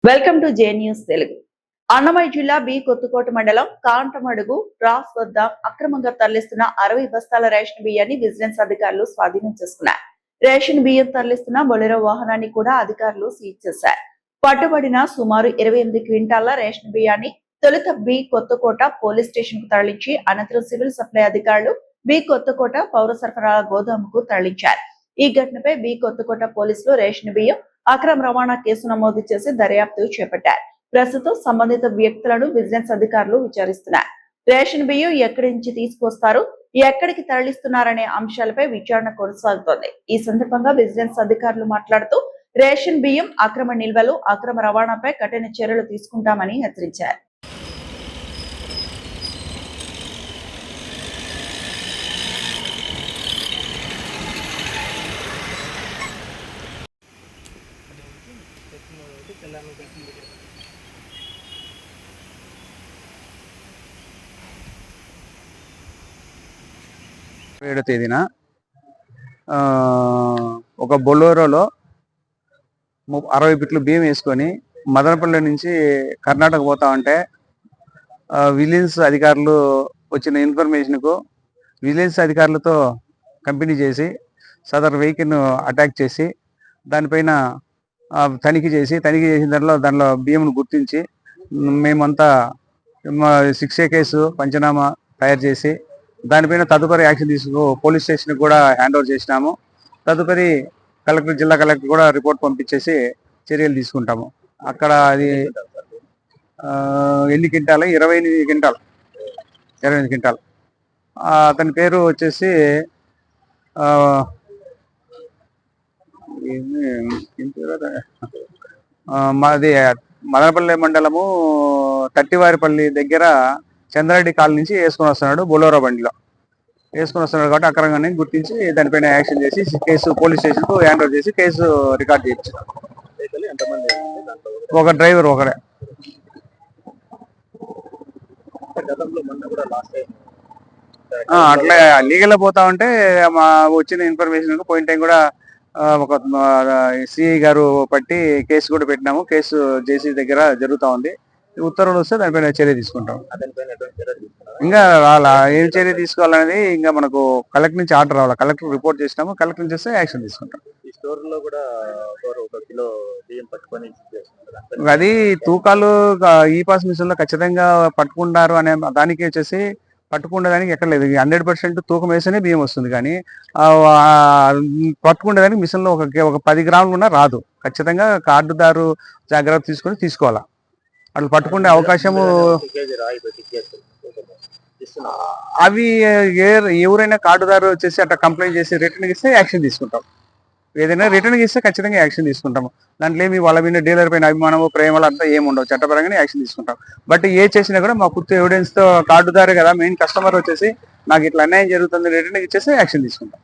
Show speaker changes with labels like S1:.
S1: Welcome to J news Telugu. Annamayya జిల్లా B Kothakota మండలం కాంటమడుగు Ross వద్ద అక్రమంగా తరలిస్తున్న 60 బస్తాల రేషన్ బియ్యాన్ని విజిలెన్స్ అధికారులు స్వాధీనం చేసుకున్నారు. రేషన్ బియ్యం తరలిస్తున్న బొలెరో వాహనాన్ని కూడా అధికారులు సీజ్ చేశారు. పట్టుబడిన సుమారు 28 క్వింటాల రేషన్ బియ్యాన్ని తొలుత బి కొత్తకోట పోలీస్ స్టేషన్ కు తరలించి అనంతరం సివిల్ సప్లై అధికారులు బి కొత్తకోట పౌర సరఫరాల గోదాముకు తరలించారు. ఈ ఘటనపై బి కొత్తకోట పోలీసులు రేషన్ బియ్యం అక్రమ రవాణా కేసు నమోదు చేసి దర్యాప్తు చేపట్టారు. ప్రస్తుతం సంబంధిత వ్యక్తులను విజిలెన్స్ అధికారులు విచారిస్తున్నారు. రేషన్ బియ్యం ఎక్కడి నుంచి తీసుకొస్తారు, ఎక్కడికి తరలిస్తున్నారనే అంశాలపై విచారణ కొనసాగుతోంది. ఈ సందర్భంగా విజిలెన్స్ అధికారులు మాట్లాడుతూ రేషన్ బియ్యం అక్రమ నిల్వలు, అక్రమ రవాణాపై కఠిన చర్యలు తీసుకుంటామని హెచ్చరించారు.
S2: ఏడో తేదీన ఒక బొలోరోలో 60 బిట్లు బియ్యం వేసుకొని మదనపల్లి నుంచి కర్ణాటక పోతా ఉంటే విజిలెన్స్ అధికారులు వచ్చిన ఇన్ఫర్మేషన్కు విజిలెన్స్ అధికారులతో కంపెనీ చేసి సదర్ వెహికల్ను అటాక్ చేసి దానిపైన తనిఖీ చేసిన దానిలో బియ్యంను గుర్తించి మేమంతా 6A కేసు పంచనామా తయారు చేసి దానిపైన తదుపరి యాక్షన్ పోలీస్ స్టేషన్ కూడా హ్యాండ్ ఓవర్ చేసినాము. తదుపరి జిల్లా కలెక్టర్ కూడా రిపోర్ట్ పంపించేసి చర్యలు తీసుకుంటాము. అక్కడ అది ఎన్ని క్వింటాలు 28 క్వింటాలు. అతని పేరు వచ్చేసి మాది మదనపల్లి మండలము తట్టివారిపల్లి దగ్గర చంద్రారెడ్డి కాలనీ నుంచి వేసుకొని వస్తున్నాడు. బొలోరో బండిలో వేసుకొని వస్తున్నాడు కాబట్టి అక్రమంగానే గుర్తించి దానిపైన యాక్షన్ చేసి కేసు పోలీస్ స్టేషన్ కు హ్యాండ్ ఓవర్ చేసి కేసు రికార్డ్ చేయొచ్చు. ఒక డ్రైవర్ ఒకడే. అట్లా లీగల్ పోతా ఉంటే మా వచ్చిన ఇన్ఫర్మేషన్ పోయిన టైం కూడా ఒక సిఐ గారు పట్టి కేసు కూడా పెట్టినాము. కేసు జేసీ దగ్గర జరుగుతూ ఉంది. ఉత్తర్వులు వస్తే దానిపైన చర్య తీసుకుంటాం. ఇంకా ఏం చర్య తీసుకోవాలనేది ఇంకా మనకు కలెక్టర్ నుంచి ఆర్డర్ రావాలి. కలెక్టర్ రిపోర్ట్ చేసినాము. కలెక్టర్ నుంచి వస్తే యాక్షన్ తీసుకుంటాం. అది తూకాలు ఈ పాస్ మిషన్ లో ఖచ్చితంగా పట్టుకుంటారు అనే దానికి వచ్చేసి పట్టుకునేదానికి ఎక్కడ లేదు. 100% తూకం వేస్తేనే బియ్యం వస్తుంది. కానీ పట్టుకునేదానికి మిషన్ లో ఒక 10 గ్రాములు కూడా రాదు. ఖచ్చితంగా కార్డుదారు జాగ్రత్త తీసుకోవాలా. అట్లా పట్టుకునే అవకాశము అవి ఎవరైనా కార్డుదారు వచ్చేసి అట్లా కంప్లైంట్ చేసి రిటర్న్ ఇస్తే యాక్షన్ తీసుకుంటాం. ఏదైనా రిటర్న్ ఇస్తే ఖచ్చితంగా యాక్షన్ తీసుకుంటాము. దాంట్లో ఏమి వాళ్ళ మీద డీలర్ పైన అభిమానము ప్రేమలు అంతా ఏముండవు. చట్టపరంగానే యాక్షన్ తీసుకుంటాం. బట్ ఏ చేసినా కూడా మా పూర్తి ఎవిడెన్స్ తో కార్డుదారు కదా మెయిన్ కస్టమర్ వచ్చేసి నాకు ఇట్లా అన్యాయం జరుగుతుంది రిటర్న్ ఇచ్చేసి యాక్షన్ తీసుకుంటాం.